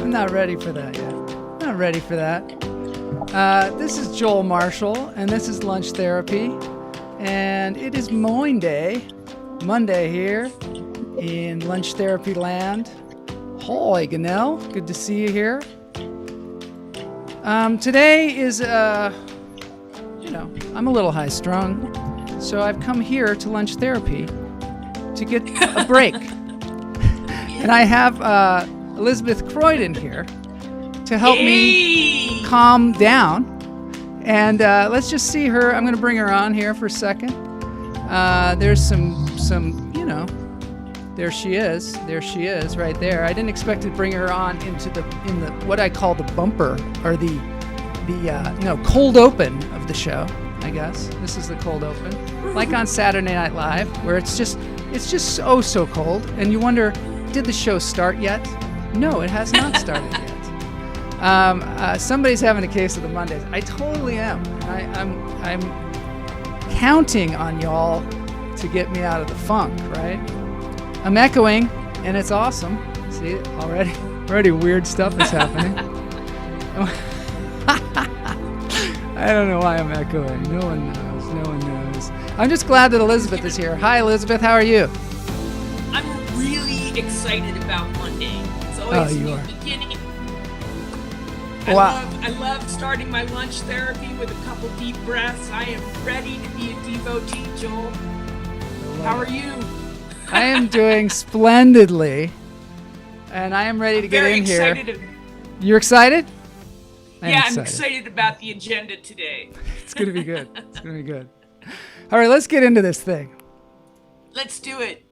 I'm not ready for that yet. Not ready for that. This is Joel Marshall, and this is Lunch Therapy. And it is Monday here in Lunch Therapy Land. Hi, Ganell. Good to see you here. Today is, I'm a little high-strung, so I've come here to Lunch Therapy to get a break. And I have Elizabeth Croydon here to help me calm down. And let's just see her. I'm going to bring her on here for a second. There's some, there she is. There she is right there. I didn't expect to bring her on in the what I call the bumper, or the cold open of the show, I guess. This is the cold open. Like on Saturday Night Live, where it's just so cold, and you wonder, did the show start yet? No, it has not started yet. Somebody's having a case of the Mondays. I totally am. I'm counting on y'all to get me out of the funk, right? I'm echoing, and it's awesome. See, already weird stuff is happening. I don't know why I'm echoing. No one knows. I'm just glad that Elizabeth is here. Hi, Elizabeth. How are you? I'm really excited about Monday. It's always a new beginning. I love starting my lunch therapy with a couple deep breaths. I am ready to be a devotee, Joel. How are you? I am doing splendidly, and I am ready to get in here. You're excited? I'm excited about the agenda today. It's going to be good. It's going to be good. All right, let's get into this thing. Let's do it.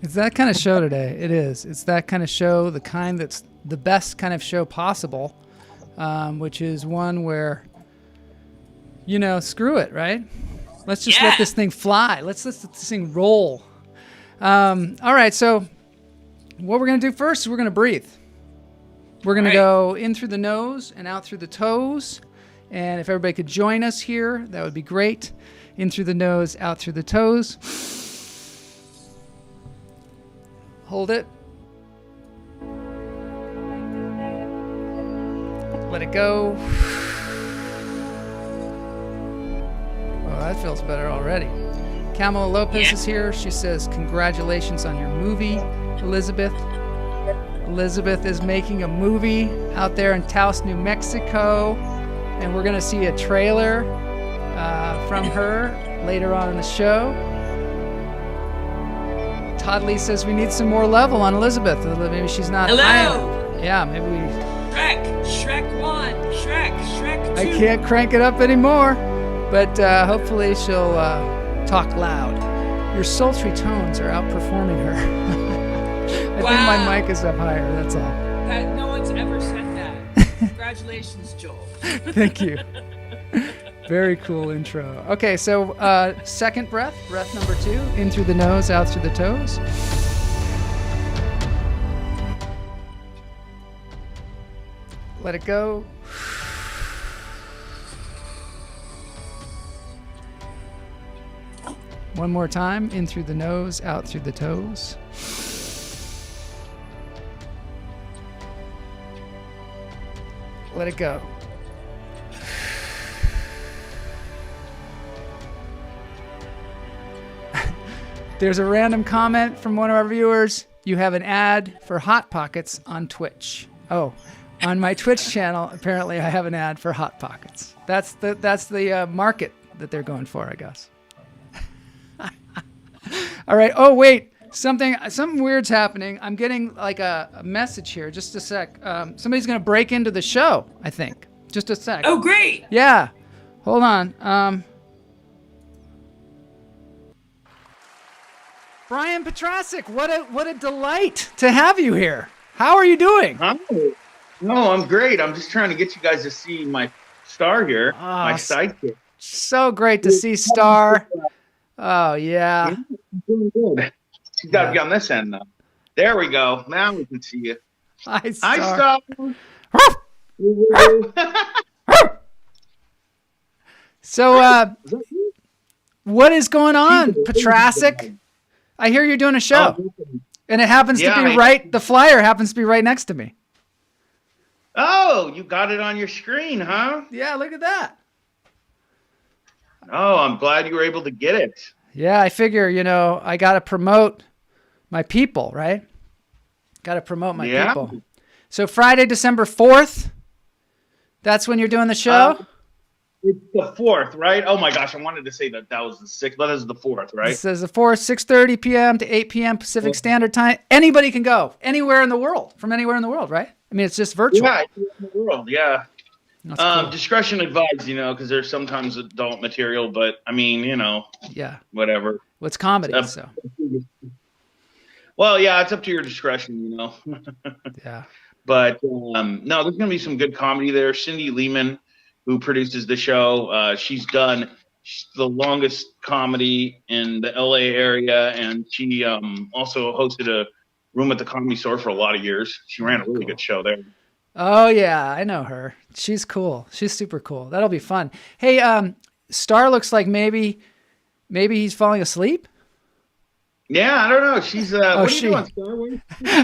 It's that kind of show today. It is. It's that kind of show, the kind that's the best kind of show possible, which is one where, screw it, right? Let's just let this thing fly. Let's let this thing roll. All right, so what we're going to do first is we're going to breathe. We're going to go in through the nose and out through the toes. And if everybody could join us here, that would be great. In through the nose, out through the toes. Hold it. Let it go. Oh, that feels better already. Kamala Lopez is here. She says, congratulations on your movie, Elizabeth. Elizabeth is making a movie out there in Taos, New Mexico. And we're going to see a trailer from her later on in the show. Todd Lee says we need some more level on Elizabeth. Maybe she's not. Hello. Yeah, maybe we. Shrek 1, Shrek 2. I can't crank it up anymore, but hopefully she'll talk loud. Your sultry tones are outperforming her. I think my mic is up higher. That's all. No one's ever said that. Congratulations, Joel. Thank you. Very cool intro. Okay, so second breath number 2, in through the nose, out through the toes. Let it go. One more time, in through the nose, out through the toes. Let it go. There's a random comment from one of our viewers. You have an ad for Hot Pockets on Twitch. Oh, On my Twitch channel, apparently I have an ad for Hot Pockets. That's the market that they're going for, I guess. All right. Oh, wait. Something weird's happening. I'm getting like a message here. Just a sec. Somebody's going to break into the show, I think. Just a sec. Oh, great. Yeah. Hold on. Brian Petrasic, what a delight to have you here. How are you doing? Hi. No, I'm great. I'm just trying to get you guys to see my star here, my sidekick. So great to see Star. Oh, yeah. Doing good. She's got to be on this end now. There we go. Now we can see you. Hi, Star. So, what is going on, Petrasic? I hear you're doing a show, and it happens to be right. The flyer happens to be right next to me. Oh, you got it on your screen, huh? Yeah, look at that. Oh, I'm glad you were able to get it. Yeah, I figure, I got to promote my people, right? Got to promote my people. So Friday, December 4th, that's when you're doing the show? It's the 4th, right? Oh my gosh, I wanted to say that was the 6th, but it's the 4th, right? It says the 4th, 6:30 p.m. to 8 p.m. Pacific Standard Time. Anybody can go, anywhere in the world, from anywhere in the world, right? I mean, it's just virtual. Yeah, in the world, yeah. That's cool. Discretion advised, because there's sometimes adult material, but I mean, yeah, whatever. What's comedy, so. Well, yeah, it's up to your discretion, Yeah. But no, there's going to be some good comedy there. Cindy Lehman, who produces the show, she's done the longest comedy in the LA area, and she also hosted a room at the Comedy Store for a lot of years. She ran a really good show there. Oh, yeah, I know her. She's cool. She's super cool. That'll be fun. Hey, Star looks like maybe he's falling asleep. Yeah, I don't know. She's what are you doing, Star? What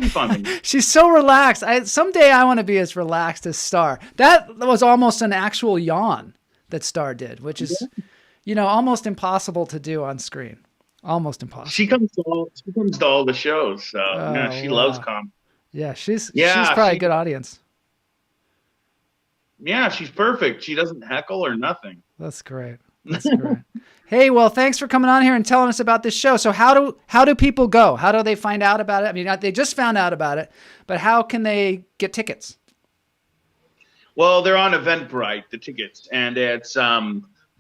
fun? She's so relaxed. Someday I want to be as relaxed as Star. That was almost an actual yawn that Star did, which is, almost impossible to do on screen. Almost impossible. She comes to all the shows, so she loves comedy. Yeah, she's probably a good audience. Yeah, she's perfect. She doesn't heckle or nothing. That's great. That's great. Hey, well, thanks for coming on here and telling us about this show. So how do people go? How do they find out about it? I mean, they just found out about it, but how can they get tickets? Well, they're on Eventbrite, the tickets, and it's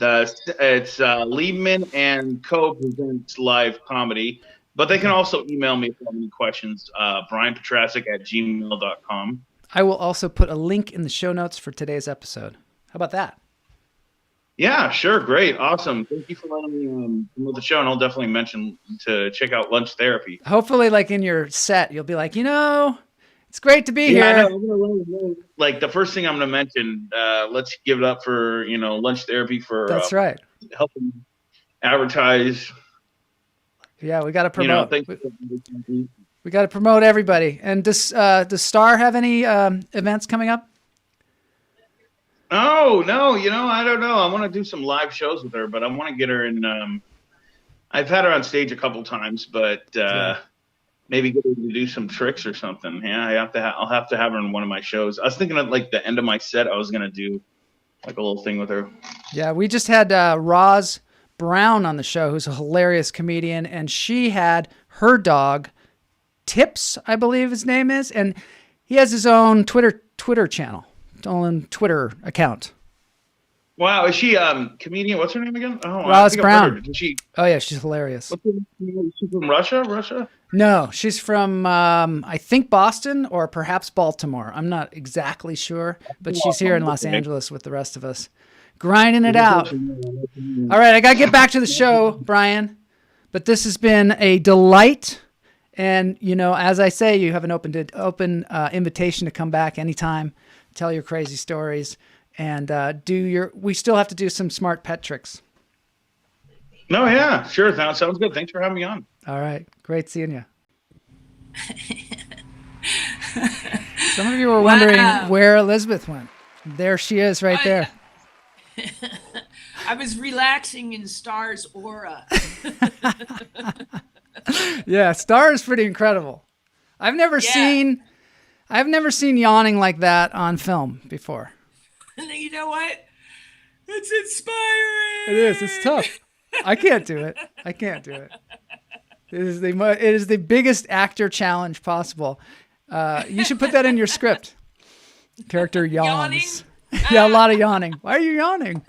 Liebman and Co presents live comedy. But they can also email me if they have any questions. brianpetrasic@gmail.com. I will also put a link in the show notes for today's episode. How about that? Yeah, sure. Great. Awesome. Thank you for letting me promote the show. And I'll definitely mention to check out Lunch Therapy. Hopefully, like in your set, you'll be like, it's great to be here. I know. Like the first thing I'm going to mention, let's give it up for, Lunch Therapy for that's right. Helping advertise. Yeah, we got to promote. We got to promote everybody. And does Star have any events coming up? Oh, no, I don't know. I want to do some live shows with her, but I want to get her in. I've had her on stage a couple times, but maybe get her to do some tricks or something. Yeah, I'll have to have her in one of my shows. I was thinking at like the end of my set, I was going to do like a little thing with her. Yeah, we just had Roz Brown on the show, who's a hilarious comedian, and she had her dog, Tips, I believe his name is, and he has his own Twitter channel. On Twitter account. Wow, is she comedian? What's her name again? Oh, Roz Brown. Oh yeah, she's hilarious. Is she from Russia? No, she's from I think Boston or perhaps Baltimore. I'm not exactly sure, but she's here in Los Angeles with the rest of us, grinding it out. All right, I gotta get back to the show, Brian. But this has been a delight. And as I say, you have an open invitation to come back anytime. Tell your crazy stories, and we still have to do some smart pet tricks. No, yeah, sure. Sounds good. Thanks for having me on. All right. Great seeing you. Some of you were wondering where Elizabeth went. There she is right there. I was relaxing in Star's aura. Yeah, Star is pretty incredible. I've never seen I've never seen yawning like that on film before. And then, you know what? It's inspiring. It is. It's tough. I can't do it. It is the biggest actor challenge possible. You should put that in your script. Character yawns. Yeah, a lot of yawning. Why are you yawning?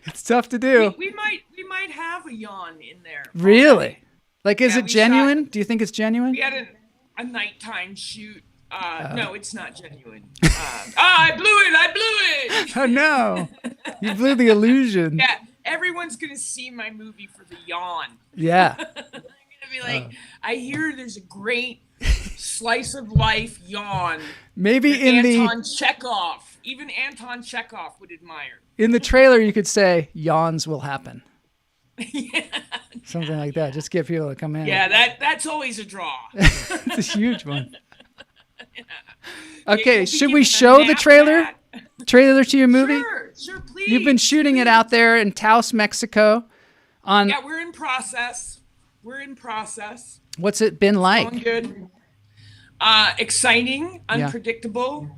It's tough to do. We might have a yawn in there. Really? Like, is it genuine? Do you think it's genuine? We had a nighttime shoot. No, it's not genuine. I blew it. Oh, no. You blew the illusion. Yeah, everyone's going to see my movie for the yawn. Yeah. They're going to be like, I hear there's a great slice of life yawn. Maybe Anton Chekhov. Even Anton Chekhov would admire. In the trailer, you could say, yawns will happen. Yeah. Something like that. Just get people to come in. Yeah, that's always a draw. It's a huge one. Okay, should we show the trailer? Trailer to your movie? Sure, please. You've been shooting it out there in Taos, Mexico. Yeah, we're in process. What's it been like? Going good. Exciting, unpredictable.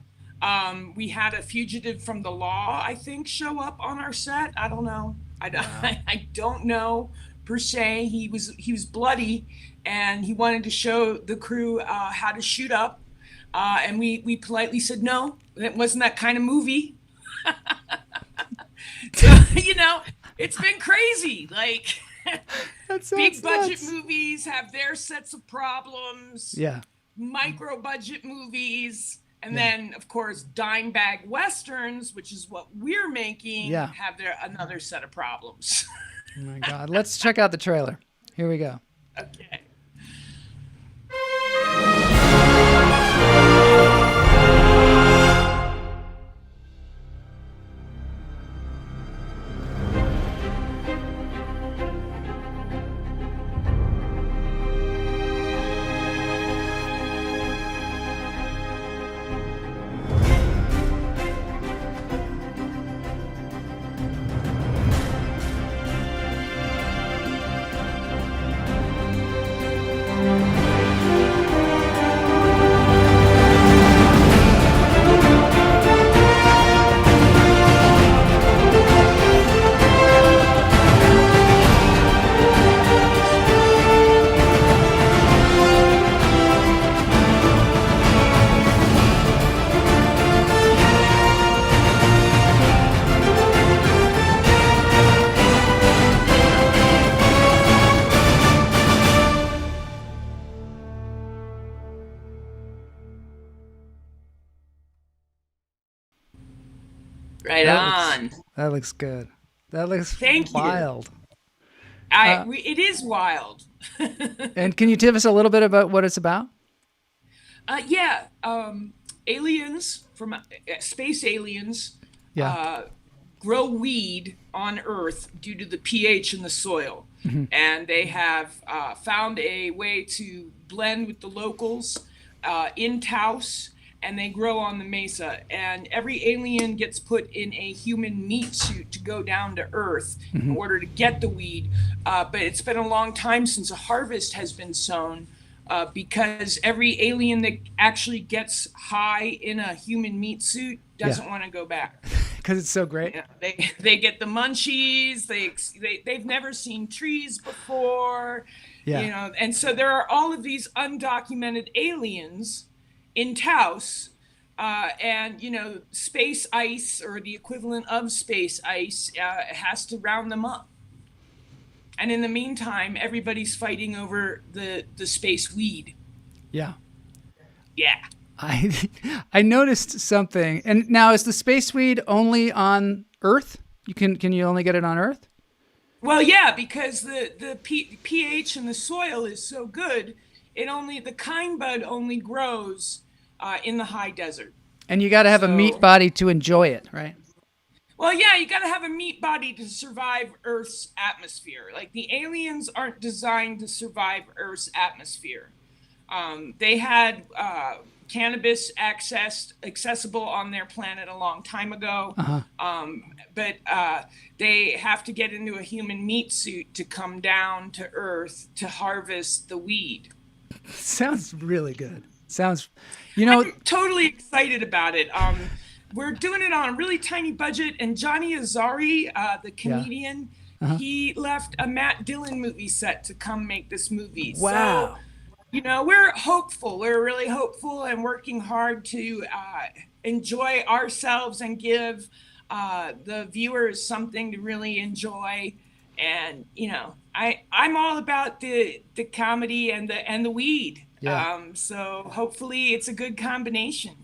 We had a fugitive from the law, I think, show up on our set. I don't know. I don't know per se. He was bloody, and he wanted to show the crew how to shoot up. And we politely said no. It wasn't that kind of movie. So, it's been crazy. Like, big budget movies have their sets of problems. Yeah. Micro budget movies. And then, of course, dime bag westerns, which is what we're making, have another set of problems. Oh, my God. Let's check out the trailer. Here we go. Okay. Right on. That looks good. That looks Thank wild. You. It is wild. And can you tell us a little bit about what it's about? Aliens from space aliens Yeah. grow weed on Earth due to the pH in the soil. Mm-hmm. And they have found a way to blend with the locals in Taos, and they grow on the mesa. And every alien gets put in a human meat suit to go down to Earth in order to get the weed. But it's been a long time since a harvest has been sown, because every alien that actually gets high in a human meat suit doesn't want to go back. Because it's so great. Yeah, they get the munchies. They've never seen trees before. Yeah. And so there are all of these undocumented aliens in Taos, and space ice, or the equivalent of space ice, has to round them up. And in the meantime, everybody's fighting over the space weed. Yeah. Yeah. I noticed something. And now, is the space weed only on Earth? Can you only get it on Earth? Well, yeah, because the pH in the soil is so good, the kind bud only grows in the high desert. And you got to have a meat body to enjoy it, right? Well, yeah, you got to have a meat body to survive Earth's atmosphere. Like, the aliens aren't designed to survive Earth's atmosphere. They had cannabis accessible on their planet a long time ago, but they have to get into a human meat suit to come down to Earth to harvest the weed. Sounds really good. Sounds, you know, I'm totally excited about it. We're doing it on a really tiny budget, and Johnny Azari, the comedian, he left a Matt Dillon movie set to come make this movie. Wow. So, you know, we're hopeful. We're really hopeful and working hard to enjoy ourselves and give the viewers something to really enjoy. And you know, I'm all about the comedy and the weed. Yeah. So hopefully it's a good combination.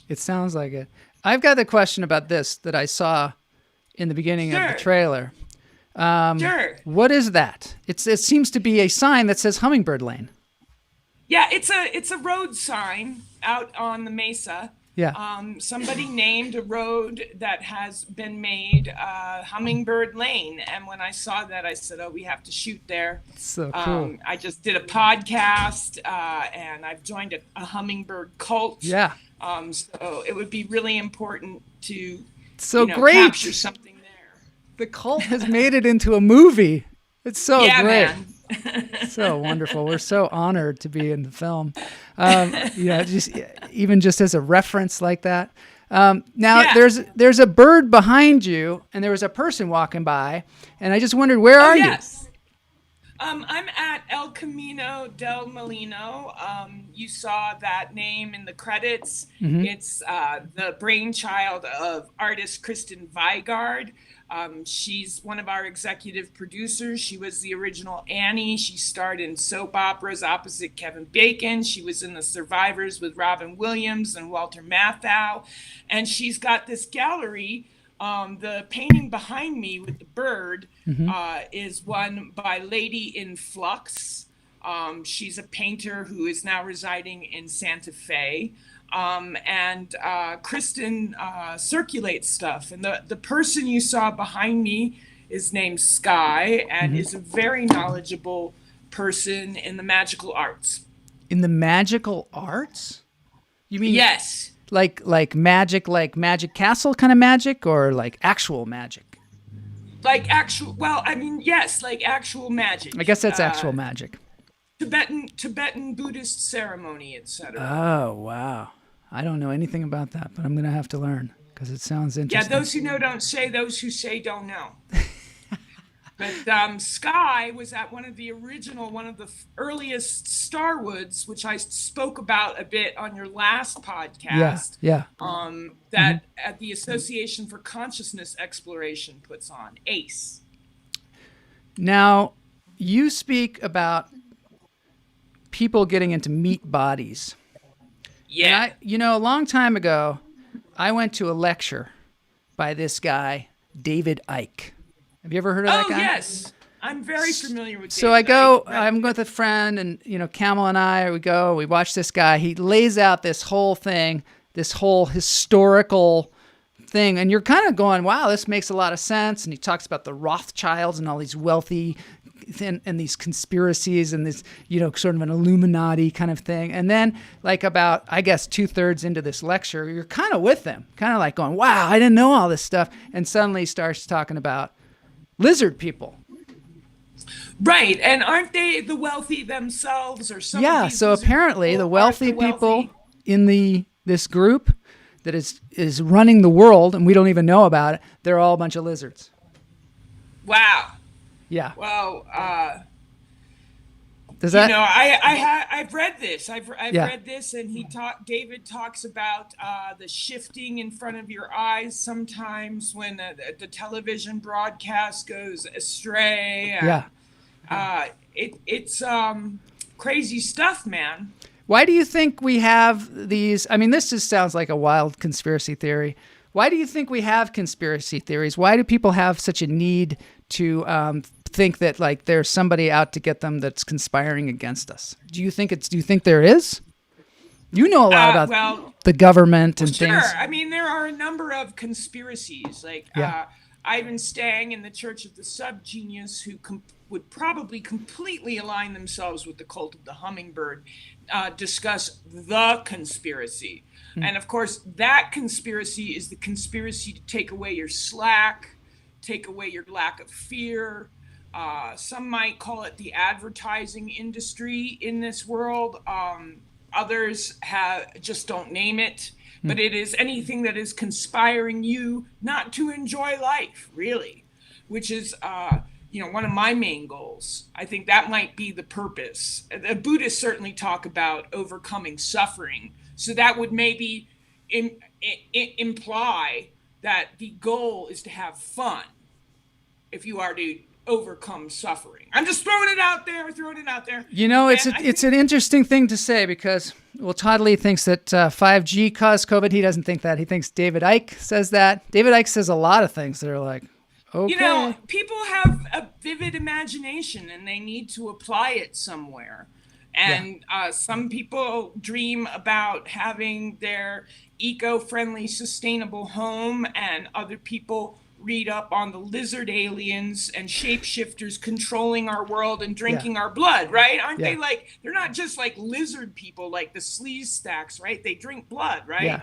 It sounds like it. I've got the question about this that I saw in the beginning of the Sure. trailer. Sure. What is that? It seems to be a sign that says Hummingbird Lane. Yeah, it's a road sign out on the mesa. Yeah. Somebody named a road that has been made Hummingbird Lane, and when I saw that, I said, "Oh, we have to shoot there." So cool. I just did a podcast, and I've joined a hummingbird cult. Yeah. So it would be really important to So great. capture something there. The cult has made it into a movie. It's so Yeah, great. man. So wonderful. We're so honored to be in the film. Just as a reference like that. Now Yeah. there's a bird behind you, and there was a person walking by, and I just wondered, where are you? Yes. I'm at El Camino del Molino. You saw that name in the credits. Mm-hmm. It's the brainchild of artist Kristen Vigard. She's one of our executive producers. She was the original Annie. She starred in soap operas opposite Kevin Bacon. She was in The Survivors with Robin Williams and Walter Matthau. And she's got this gallery. The painting behind me with the bird is one by Lady in Flux. She's a painter who is now residing in Santa Fe. And Kristen circulates stuff. And the person you saw behind me is named Sky and is a very knowledgeable person in the magical arts. In the magical arts? You mean Yes. like magic castle kind of magic, or like actual magic? Like actual, well, I mean, yes, like actual magic. I guess that's actual magic. Tibetan Buddhist ceremony, etc. Oh, wow. I don't know anything about that, but I'm going to have to learn because it sounds Yeah, interesting. those who know don't say, those who say don't know. But Sky was at one of the earliest Starwoods, which I spoke about a bit on your last podcast. Yeah. That at the Association for Consciousness Exploration puts on, ACE. Now, you speak about people getting into meat bodies. Yeah. And a long time ago, I went to a lecture by this guy, David Icke. Have you ever heard of that Oh, guy? yes. I'm very familiar with So David Icke. I'm with a friend, and Camel and I, we watch this guy. He lays out this whole thing, this whole historical thing, and you're kind of going, wow, this makes a lot of sense. And he talks about the Rothschilds and all these wealthy and these conspiracies and this, sort of an Illuminati kind of thing. And then like about, I guess, 2/3 into this lecture, you're kind of with them, kind of like going, wow, I didn't know all this stuff. And suddenly he starts talking about lizard people. Right, and aren't they the wealthy themselves, or some? Yeah, of these so lizard apparently people the are wealthy people in this group that is running the world, and we don't even know about it, they're all a bunch of lizards. Wow. Yeah. Well, Does that? I've read this. I've Yeah. read this, and David talks about the shifting in front of your eyes sometimes when the television broadcast goes astray. Yeah. It's crazy stuff, man. Why do you think we have these? I mean, this just sounds like a wild conspiracy theory. Why do you think we have conspiracy theories? Why do people have such a need to think that like there's somebody out to get them that's conspiring against us? Do you think there is? You know a lot about the government and sure. things. I mean, there are a number of conspiracies, like Ivan Stang and the Church of the Subgenius, who would probably completely align themselves with the cult of the hummingbird, discuss the conspiracy. And of course, that conspiracy is the conspiracy to take away your slack, take away your lack of fear. Some might call it the advertising industry in this world. Others just don't name it. But it is anything that is conspiring you not to enjoy life, really, which is, one of my main goals. I think that might be the purpose. The Buddhists certainly talk about overcoming suffering. So that would maybe imply that the goal is to have fun if you are to overcome suffering. I'm just throwing it out there. It's an interesting thing to say because, Todd Lee thinks that 5G caused COVID. He doesn't think that. He thinks David Icke says that. David Icke says a lot of things that are like, okay. People have a vivid imagination and they need to apply it somewhere. And some people dream about having their eco-friendly, sustainable home, and other people read up on the lizard aliens and shapeshifters controlling our world and drinking our blood, right? Aren't they they're not just like lizard people like the sleaze stacks, right? They drink blood, right?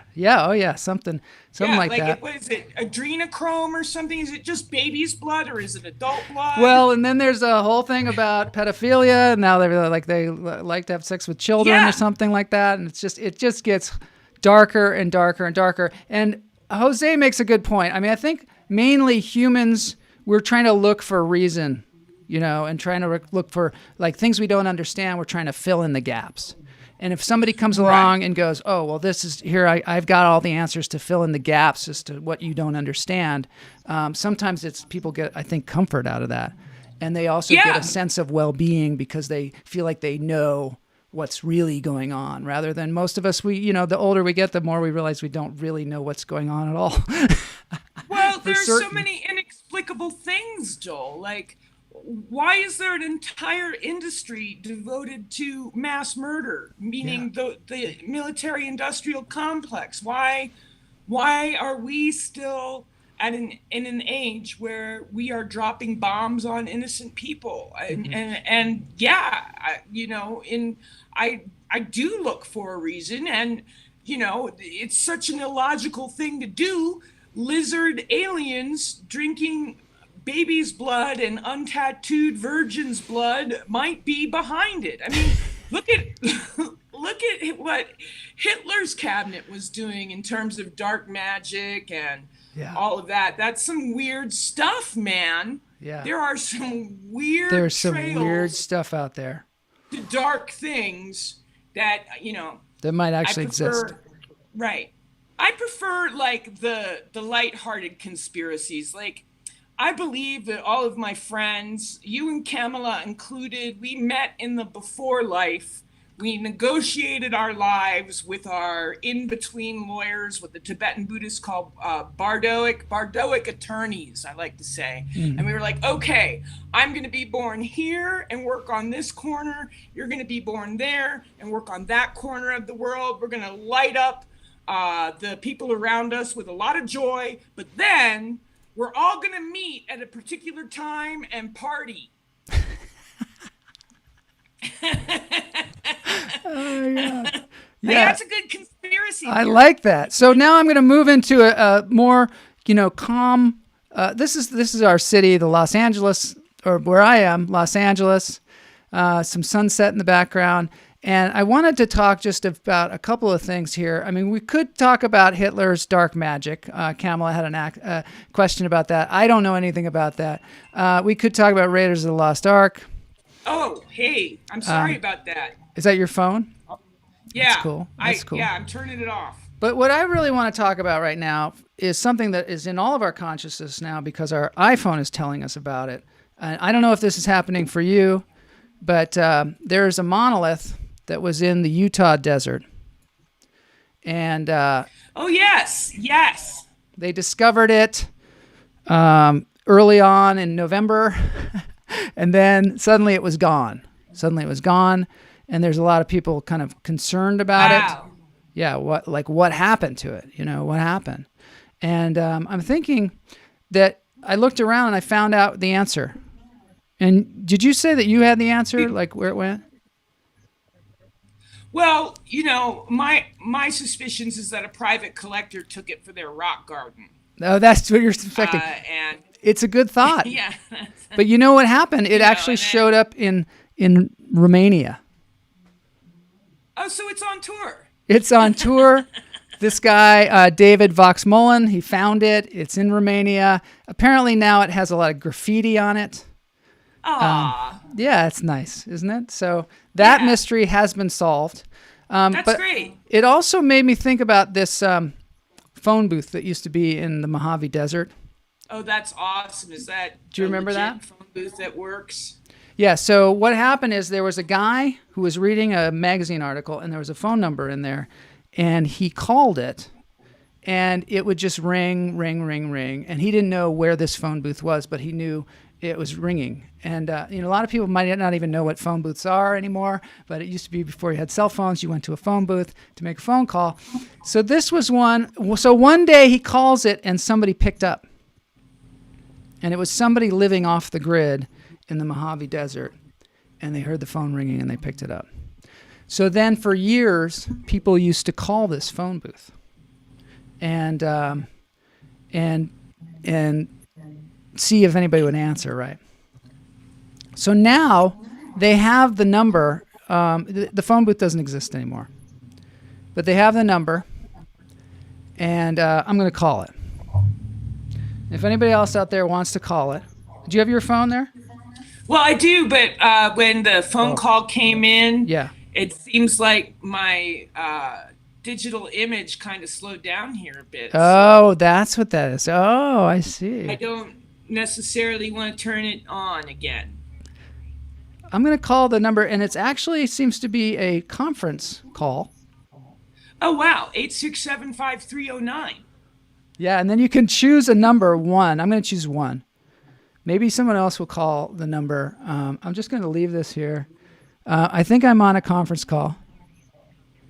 Something like that. What is it, adrenochrome or something? Is it just baby's blood or is it adult blood? Well, and then there's a whole thing about pedophilia, and now they like to have sex with children or something like that, and it just gets darker and darker and darker. And Jose makes a good point. I mean, I think mainly humans, we're trying to look for a reason, and trying to look for like things we don't understand. We're trying to fill in the gaps. And if somebody comes along and goes, oh, well, this is here, I've got all the answers to fill in the gaps as to what you don't understand. Sometimes people get, I think, comfort out of that. And they also get a sense of well-being because they feel like they know what's really going on, rather than most of us, the older we get, the more we realize we don't really know what's going on at all. Well, there's so many inexplicable things, Joel. Like, why is there an entire industry devoted to mass murder, meaning the military-industrial complex? Why are we still in an age where we are dropping bombs on innocent people? I do look for a reason, and it's such an illogical thing to do. Lizard aliens drinking baby's blood and untattooed virgin's blood might be behind it. I mean, look at what Hitler's cabinet was doing in terms of dark magic and all of that. That's some weird stuff, man. Yeah. There are some weird There's some weird stuff out there. To dark things that, that might actually exist. Right. I prefer like the lighthearted conspiracies. Like, I believe that all of my friends, you and Kamala included, we met in the before life. We negotiated our lives with our in-between lawyers, what the Tibetan Buddhists call bardoic attorneys, I like to say. And we were like, okay, I'm going to be born here and work on this corner. You're going to be born there and work on that corner of the world. We're going to light up the people around us with a lot of joy. But then we're all going to meet at a particular time and party. That's a good conspiracy theory. I like that. So now I'm going to move into a more, calm. This is our city, the Los Angeles, or where I am, Los Angeles. Some sunset in the background, and I wanted to talk just about a couple of things here. I mean, we could talk about Hitler's dark magic. Kamala had a question about that. I don't know anything about that. We could talk about Raiders of the Lost Ark. Oh, hey, I'm sorry about that. Is that your phone? Yeah. That's cool. That's cool. Yeah, I'm turning it off. But what I really want to talk about right now is something that is in all of our consciousness now because our iPhone is telling us about it. And I don't know if this is happening for you, but there's a monolith that was in the Utah desert. And oh, yes. They discovered it early on in November. And then suddenly it was gone. And there's a lot of people kind of concerned about it. Yeah, what happened to it? What happened? And I'm thinking that I looked around and I found out the answer. And did you say that you had the answer, like where it went? Well, my suspicions is that a private collector took it for their rock garden. Oh, that's what you're suspecting. And it's a good thought. Yeah. But you know what happened? It actually showed up in Romania. Oh, so it's on tour. It's on tour. This guy, David Voxmolin, he found it. It's in Romania. Apparently now it has a lot of graffiti on it. Yeah, it's nice, isn't it? So that mystery has been solved. That's but great. It also made me think about this phone booth that used to be in the Mojave Desert. Oh, that's awesome. Is that Do you remember legit that? phone booth that works? Yeah, so what happened is there was a guy who was reading a magazine article, and there was a phone number in there, and he called it, and it would just ring, ring, ring, ring, and he didn't know where this phone booth was, but he knew it was ringing. And a lot of people might not even know what phone booths are anymore, but it used to be before you had cell phones, you went to a phone booth to make a phone call. So this was one. So one day he calls it, and somebody picked up. And it was somebody living off the grid in the Mojave Desert, and they heard the phone ringing and they picked it up. So then for years, people used to call this phone booth and see if anybody would answer, right? So now they have the number. The phone booth doesn't exist anymore, but they have the number, and I'm going to call it. If anybody else out there wants to call it, do you have your phone there? Well, I do, but when the phone call came in, it seems like my digital image kind of slowed down here a bit. Oh, that's what that is. Oh, I see. I don't necessarily want to turn it on again. I'm going to call the number, and it actually seems to be a conference call. Oh, wow. 867-5309. Yeah, and then you can choose a number 1. I'm going to choose 1. Maybe someone else will call the number. I'm just going to leave this here. I think I'm on a conference call.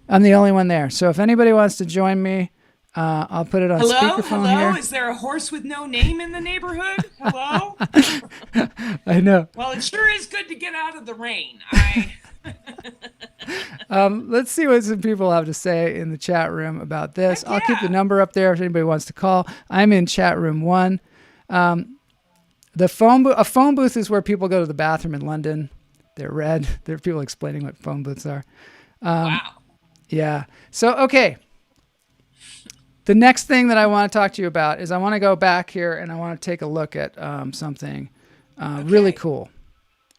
I'm the only one there. So if anybody wants to join me, I'll put it on speakerphone here. Hello? Is there a horse with no name in the neighborhood? Hello? I know. Well, it sure is good to get out of the rain. Let's see what some people have to say in the chat room about this. I'll keep the number up there if anybody wants to call. I'm in chat room 1. A phone booth is where people go to the bathroom in London. They're red. There are people explaining what phone booths are. Wow. Yeah. So, okay. The next thing that I want to talk to you about is I want to go back here and I want to take a look at something really cool.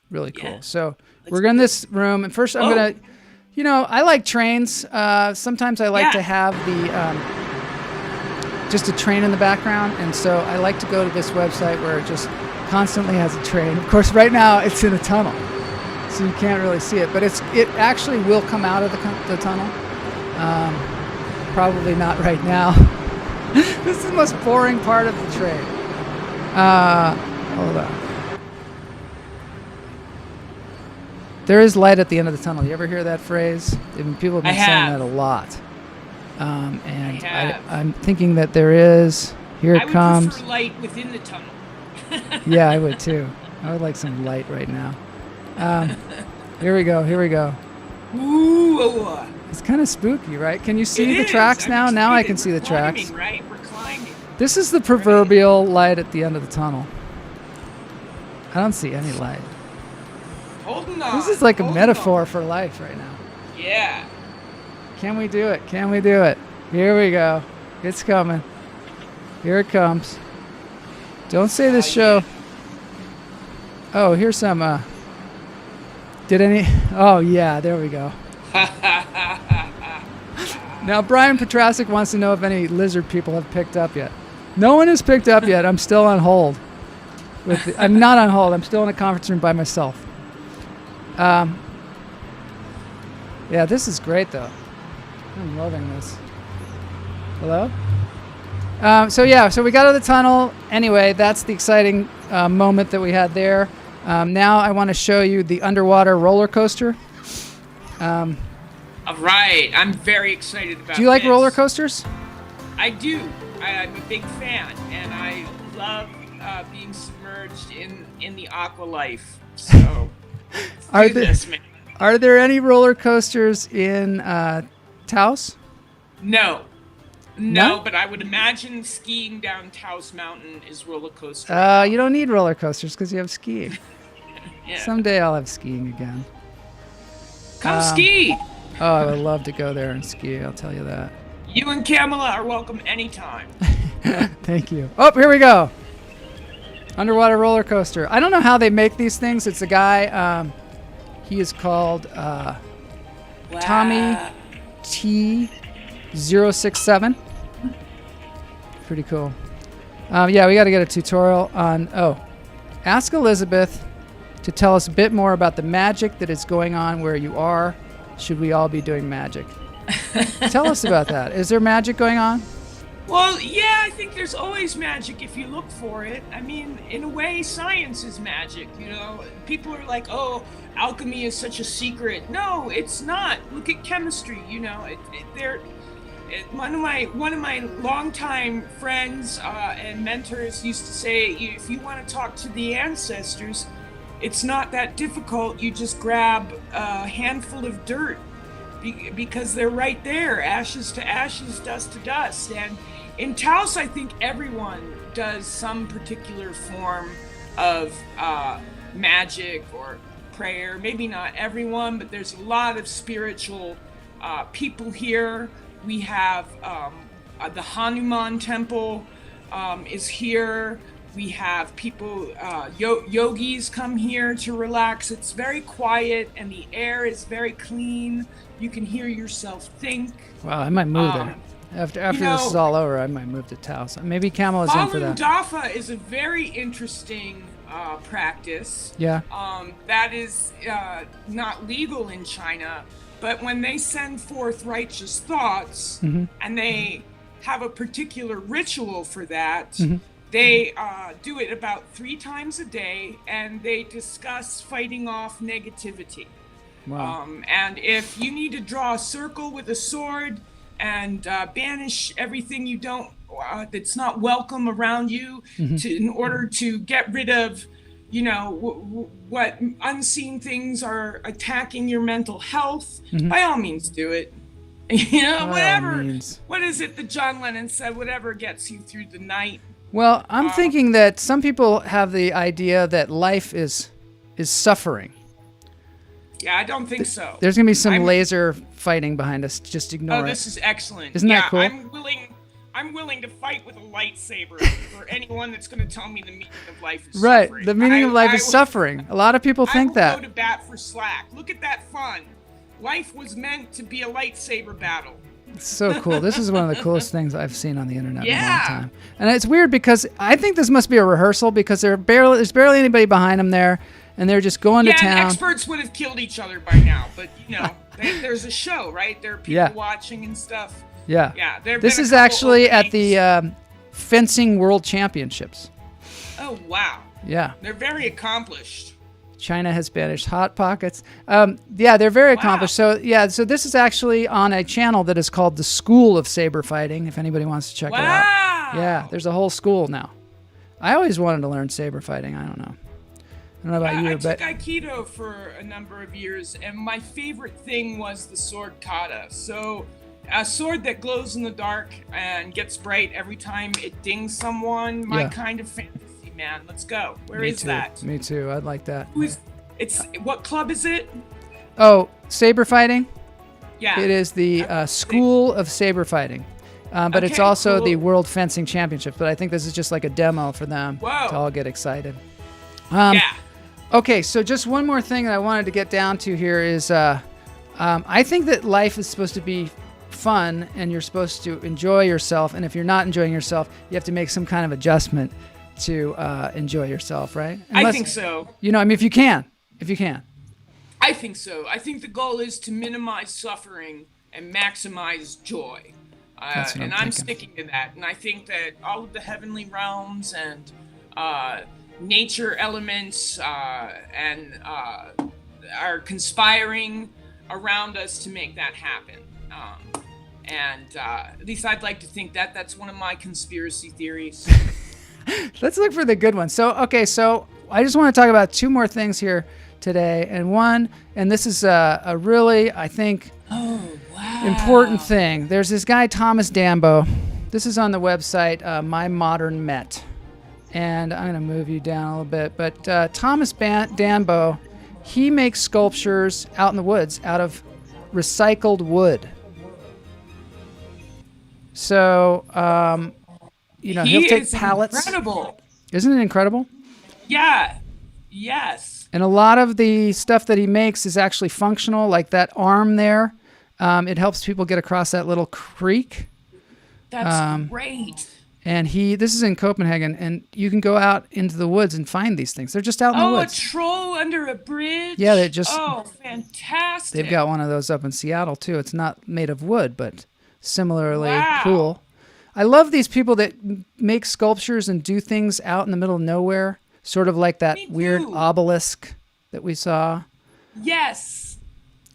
Really cool. Yeah. So we're in this room, and first I'm going to, I like trains. Sometimes I like to have just a train in the background, and so I like to go to this website where it just constantly has a train. Of course, right now it's in a tunnel, so you can't really see it, but it actually will come out of the tunnel. Probably not right now. This is the most boring part of the train. Hold on. There is light at the end of the tunnel. You ever hear that phrase? People have been saying that a lot. And I'm thinking that there is. Here it comes. I would prefer light within the tunnel. Yeah, I would too. I would like some light right now. Here we go. Ooh. It's kind of spooky, right? Can you see the tracks now? Now I can see the tracks. Right? We're climbing. This is the proverbial light at the end of the tunnel. I don't see any light. Holding on. This is like a metaphor for life right now. Yeah. Can we do it? Can we do it? Here we go. It's coming. Here it comes. Don't say this show. Yeah. Oh, here's some. Oh, yeah. There we go. Now, Brian Petrasic wants to know if any lizard people have picked up yet. No one has picked up yet. I'm still on hold. I'm not on hold. I'm still in a conference room by myself. Yeah, this is great, though. I'm loving this. Hello? So we got out of the tunnel. Anyway, that's the exciting moment that we had there. Now I want to show you the underwater roller coaster. All right. I'm very excited about this. Do you like roller coasters? I do. I'm a big fan, and I love being submerged in the aqua life. So, are there any roller coasters in Taos? No, No? but I would imagine skiing down Taos Mountain is roller coaster. You don't need roller coasters because you have skiing. Yeah. Someday I'll have skiing again. Come ski. Oh, I would love to go there and ski. I'll tell you that. You and Kamala are welcome anytime. Thank you. Oh, here we go. Underwater roller coaster. I don't know how they make these things. It's a guy. He is called Tommy T067. Pretty cool. Yeah, we got to get a tutorial on. Ask Elizabeth to tell us a bit more about the magic that is going on where you are. Should we all be doing magic? Tell us about that. Is there magic going on? Well, yeah, I think there's always magic if you look for it. I mean, in a way, science is magic, you know? People are like, oh, alchemy is such a secret. No, it's not. Look at chemistry, you know? One of my longtime friends and mentors used to say, if you want to talk to the ancestors, it's not that difficult. You just grab a handful of dirt because they're right there, ashes to ashes, dust to dust. And in Taos, I think everyone does some particular form of magic or prayer. Maybe not everyone, but there's a lot of spiritual people here. We have the Hanuman temple is here. We have people, yogis come here to relax. It's very quiet and the air is very clean. You can hear yourself think. Wow, I might move there. After this is all over, I might move to Taos. Maybe Camel is in for that. Falun Dafa is a very interesting practice. Yeah. That is not legal in China, but when they send forth righteous thoughts and they have a particular ritual for that, they do it about 3 times a day, and they discuss fighting off negativity. Wow. And if you need to draw a circle with a sword and banish everything you don't, that's not welcome around you, in order to get rid of, you know, what unseen things are attacking your mental health, by all means do it. You know, whatever. What is it that John Lennon said? Whatever gets you through the night. Well, I'm thinking that some people have the idea that life is suffering. Yeah, I don't think so. There's going to be some laser fighting behind us. Just ignore it. Oh, this is excellent. Isn't that cool? I'm willing to fight with a lightsaber for anyone that's going to tell me the meaning of life is right. suffering. The meaning of life is suffering. A lot of people think that. I will go to bat for slack. Look at that fun. Life was meant to be a lightsaber battle. It's so cool. This is one of the coolest things I've seen on the internet in a long time. And it's weird because I think this must be a rehearsal because there's barely anybody behind them there, and they're just going to town. Yeah, experts would have killed each other by now, but you know, there's a show, right? There are people watching and stuff. Yeah. Yeah. This is actually at the Fencing World Championships. Oh, wow. Yeah. They're very accomplished. China has banished Hot Pockets. Yeah, they're very accomplished. So this is actually on a channel that is called the School of Saber Fighting, if anybody wants to check it out. Yeah, there's a whole school now. I always wanted to learn saber fighting. I don't know about you, but I took Aikido for a number of years, and my favorite thing was the sword kata. So a sword that glows in the dark and gets bright every time it dings someone, my kind of fantasy. Man, let's go. Where is that? Me too. I'd like that. What club is it? Oh, saber fighting? Yeah. It is the School of Saber Fighting. But it's also the World Fencing Championships. But I think this is just like a demo for them to all get excited. Okay, so just one more thing that I wanted to get down to here is I think that life is supposed to be fun and you're supposed to enjoy yourself. And if you're not enjoying yourself, you have to make some kind of adjustment to enjoy yourself, right? I think so. You know, I mean, if you can. I think so. I think the goal is to minimize suffering and maximize joy. And I'm sticking to that. And I think that all of the heavenly realms and nature elements and are conspiring around us to make that happen. And at least I'd like to think that that's one of my conspiracy theories. Let's look for the good one. So I just want to talk about 2 more things here today. And this is a really, I think, important thing. There's this guy, Thomas Dambo. This is on the website, My Modern Met. And I'm going to move you down a little bit. But Thomas Dambo, he makes sculptures out in the woods out of recycled wood. So, he'll take pallets. Incredible. Isn't it incredible? Yeah. Yes. And a lot of the stuff that he makes is actually functional, like that arm there. It helps people get across that little creek. That's great. And this is in Copenhagen, and you can go out into the woods and find these things. They're just out in the woods. Oh, a troll under a bridge? Yeah, they just... Oh, fantastic. They've got one of those up in Seattle, too. It's not made of wood, but similarly cool. I love these people that make sculptures and do things out in the middle of nowhere, sort of like that weird obelisk that we saw. Yes.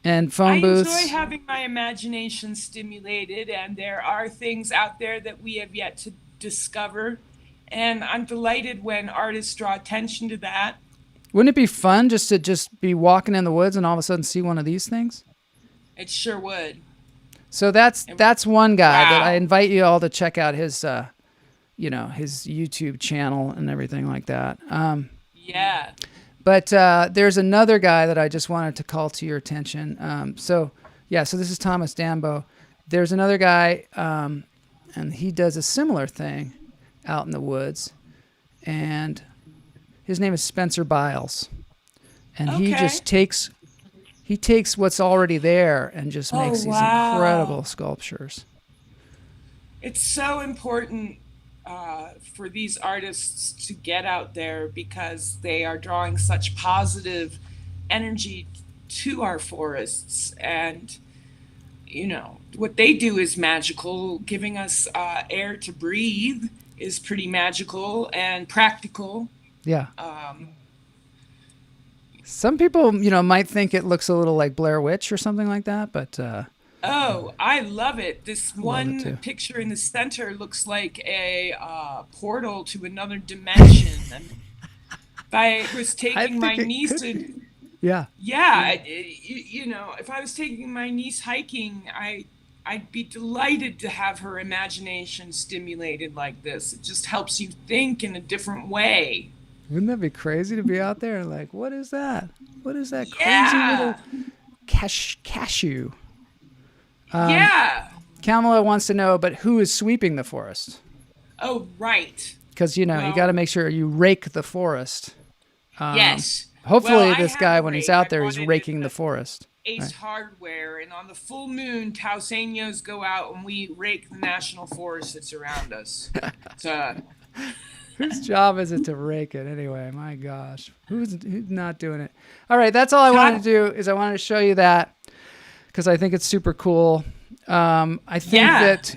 And phone booths. I enjoy having my imagination stimulated, and there are things out there that we have yet to discover. And I'm delighted when artists draw attention to that. Wouldn't it be fun just to be walking in the woods and all of a sudden see one of these things? It sure would. So that's one guy that I invite you all to check out his YouTube channel and everything like that. Yeah. But there's another guy that I just wanted to call to your attention. So this is Thomas Dambo. There's another guy, and he does a similar thing out in the woods. And his name is Spencer Biles. And he just takes what's already there and just makes these incredible sculptures. It's so important for these artists to get out there because they are drawing such positive energy to our forests. And, what they do is magical. Giving us air to breathe is pretty magical and practical. Yeah. Some people, might think it looks a little like Blair Witch or something like that, but... Oh, I love it. This one picture in the center looks like a portal to another dimension. And if I was taking my niece to... Yeah. Yeah, if I was taking my niece hiking, I'd be delighted to have her imagination stimulated like this. It just helps you think in a different way. Wouldn't that be crazy to be out there like, what is that? What is that crazy little cashew? Kamala wants to know, but who is sweeping the forest? Oh, right. Because, you got to make sure you rake the forest. Yes. Hopefully this guy, when he's out there, he's raking the forest. Ace Hardware, and on the full moon, Tauseños go out and we rake the national forest that's around us. Whose job is it to rake it anyway? My gosh. Who's not doing it? All right, that's all I wanted to do is I wanted to show you that because I think it's super cool. I think that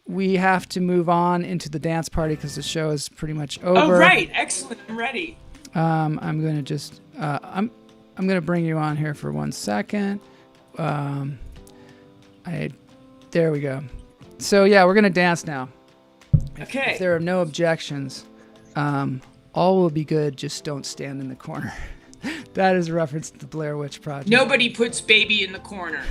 we have to move on into the dance party because the show is pretty much over. Oh, right. Excellent. I'm ready. I'm going to just... I'm going to bring you on here for 1 second. There we go. So, we're going to dance now. Okay. If there are no objections, all will be good. Just don't stand in the corner. That is a reference to the Blair Witch Project. Nobody puts baby in the corner.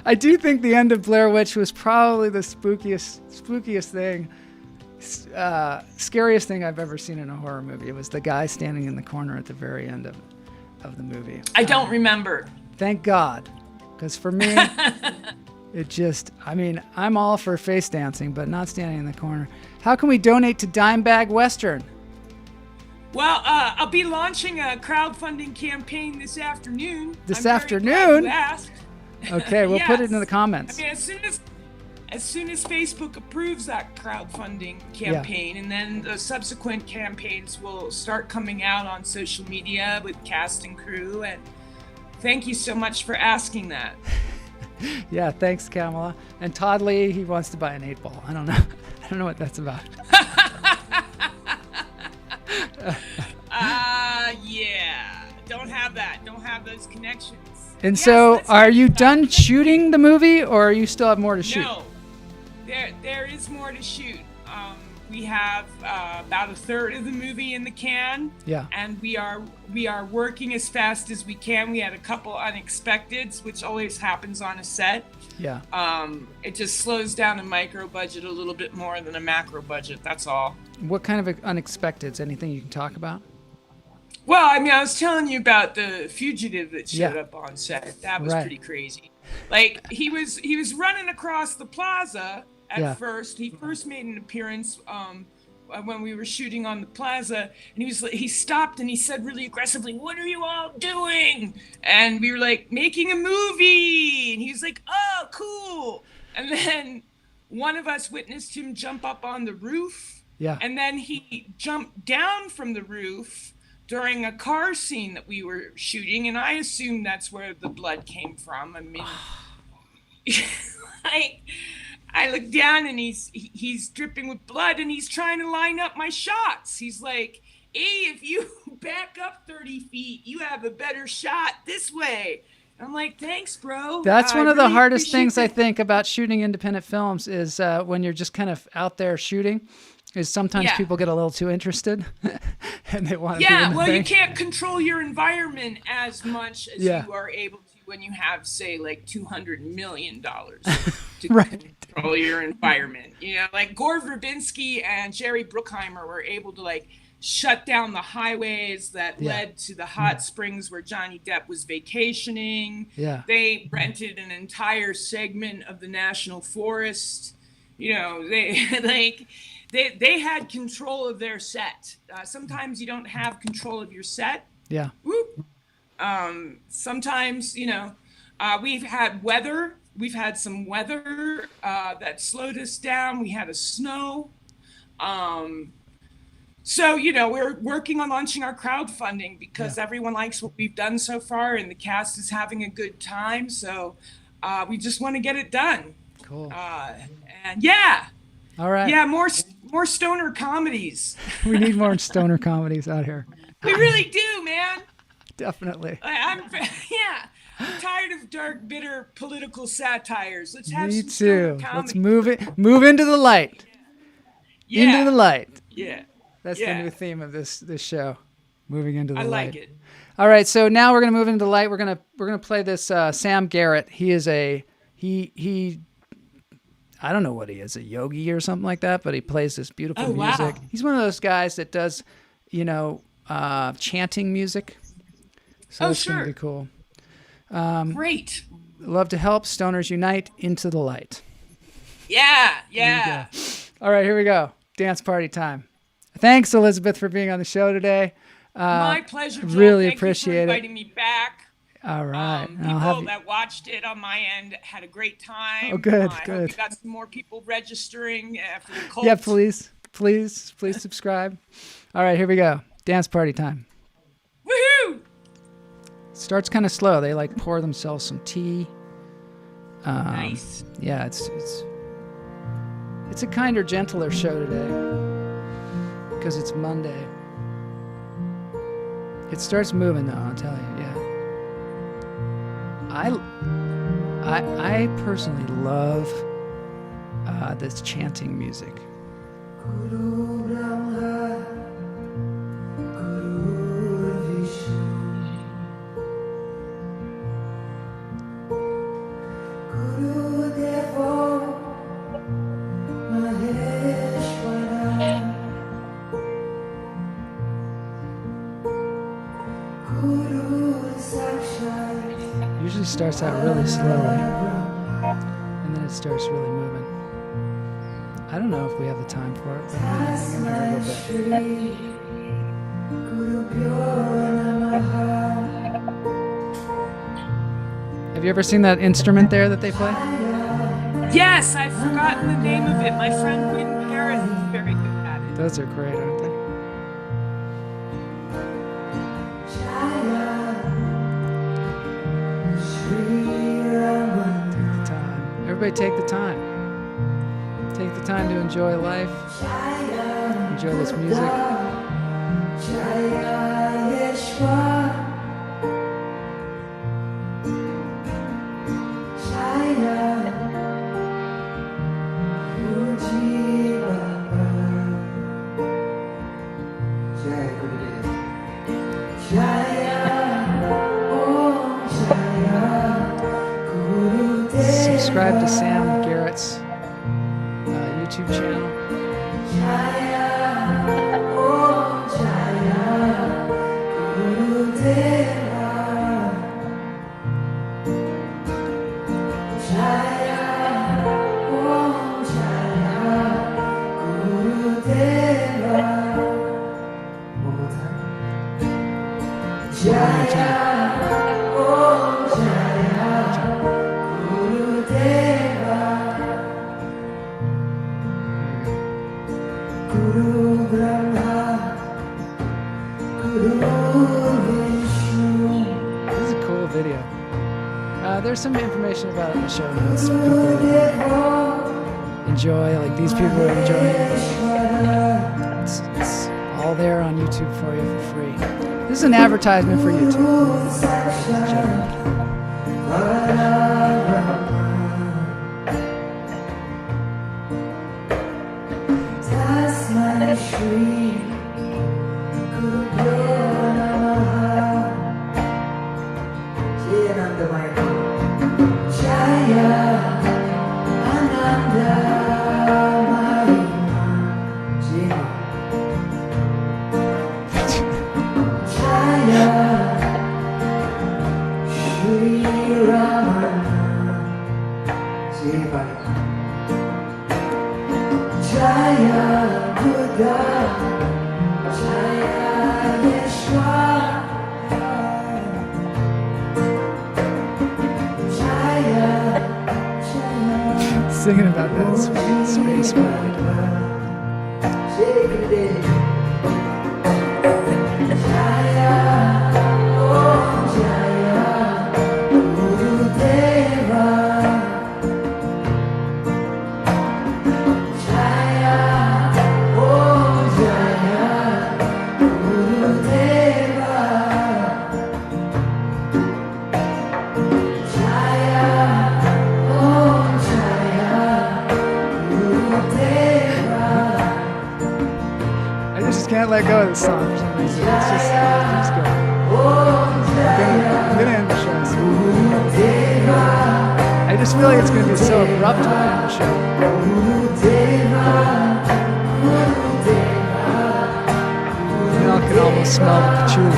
I do think the end of Blair Witch was probably the spookiest thing, scariest thing I've ever seen in a horror movie. It was the guy standing in the corner at the very end of the movie. I don't remember. Thank God, because for me, I'm all for face dancing, but not standing in the corner. How can we donate to Dimebag Western? Well, I'll be launching a crowdfunding campaign this afternoon. This I'm afternoon? Very glad you asked. Okay, we'll put it in the comments. I mean, as soon as Facebook approves that crowdfunding campaign, and then the subsequent campaigns will start coming out on social media with cast and crew. And thank you so much for asking that. Yeah, thanks, Kamala. And Todd Lee, he wants to buy an 8-ball. I don't know what that's about. Don't have that. Don't have those connections. And so, are you done shooting the movie, or you still have more to shoot? No, there is more to shoot. We have about a third of the movie in the can. Yeah. And we are working as fast as we can. We had a couple unexpecteds, which always happens on a set. Yeah. It just slows down a micro budget a little bit more than a macro budget. That's all. What kind of unexpecteds? Anything you can talk about? Well, I mean, I was telling you about the fugitive that showed Yeah. up on set. That was Right. pretty crazy. Like he was running across the plaza at Yeah. first. He first made an appearance when we were shooting on the plaza, and he stopped and he said really aggressively, "What are you all doing?" And we were like, "Making a movie." And he was like, "Oh, cool." And then one of us witnessed him jump up on the roof. Yeah. And then he jumped down from the roof during a car scene that we were shooting, and I assume that's where the blood came from. I mean, I look down and he's dripping with blood, and he's trying to line up my shots. He's like, "Hey, if you back up 30 feet, you have a better shot this way." I'm like, "Thanks, bro." That's one of the really hardest appreciate things I it. think about shooting independent films is when you're just kind of out there shooting. Is sometimes Yeah. people get a little too interested and they want to be in Yeah, the well, thing. you can't control your environment as much as Yeah. you are able to when you have, say, like $200 million to Right. control your environment. You know, like Gore Verbinski and Jerry Bruckheimer were able to like shut down the highways that Yeah. led to the hot springs where Johnny Depp was vacationing. Yeah. They rented an entire segment of the National Forest. You know, they like. They had control of their set. Sometimes you don't have control of your set. Yeah. Whoop. Sometimes, you know, we've had weather. We've had some weather that slowed us down. We had a snow. So, you know, we're working on launching our crowdfunding because everyone likes what we've done so far and the cast is having a good time. So we just want to get it done. Cool. And yeah. All right. Yeah, more stoner comedies. We need more stoner comedies out here. We really do, man. Definitely. I'm tired of dark, bitter political satires. Let's have Me some stoner too. comedy. Let's move into the light. Yeah. Into the light. Yeah. That's Yeah. the new theme of this show. Moving into the I light. like it. All right, so now we're gonna move into the light. We're gonna play this Sam Garrett. He is he I don't know what he is, a yogi or something like that, but he plays this beautiful Oh, wow. music. He's one of those guys that does, you know, chanting music. So Oh, it's gonna sure. be cool. Great. Love to help. Stoners unite into the light. Yeah. Yeah. All right, here we go. Dance party time. Thanks, Elizabeth, for being on the show today. My pleasure, Joel. really Thank appreciate you it. for inviting me back. All right. People that watched it on my end had a great time. Oh, good, I good. hope you got some more people registering for the cult. Yeah, please subscribe. All right, here we go. Dance party time. Woohoo! Starts kind of slow. They like pour themselves some tea. Nice. Yeah, it's a kinder, gentler show today because it's Monday. It starts moving though, I'll tell you. Yeah. I personally love this chanting music. Usually starts out really slowly, and then it starts really moving. I don't know if we have the time for it, but I'm gonna hang in there a little bit. Have you ever seen that instrument there that they play? Yes, I've forgotten the name of it. My friend Garrett is very good at it. Those are great, aren't they? Take the time. Everybody take the time. Take the time to enjoy life. Enjoy this music. Subscribe to Sam Garrett's YouTube channel. This is a cool video. There's some information about it in the show notes for people to enjoy, like these people are enjoying it. It's all there on YouTube for you for free. This is an advertisement for YouTube. Singing about that space ride. Can't let go of this song for some reason. It's just keeps going. I'm gonna end the show soon. I just feel like it's gonna be so abrupt when I end the show. You know, I can almost smell the patchouli.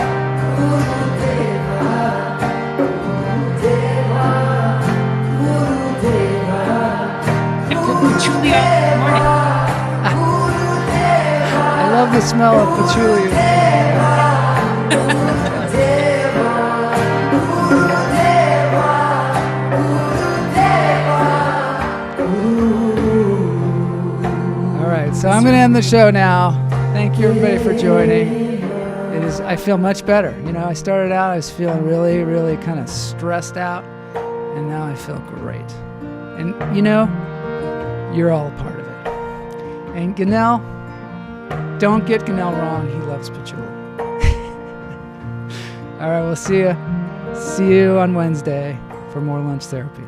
I put patchouli on in the morning. I love the smell of patchouli. All right, so I'm going to end the show now. Thank you, everybody, for joining. I feel much better. You know, I started out, I was feeling really, really kind of stressed out, and now I feel great. And, you know, you're all a part of it. And Ganel, don't get Ganel wrong. He loves patchouli. All right, we'll see you on Wednesday for more lunch therapy.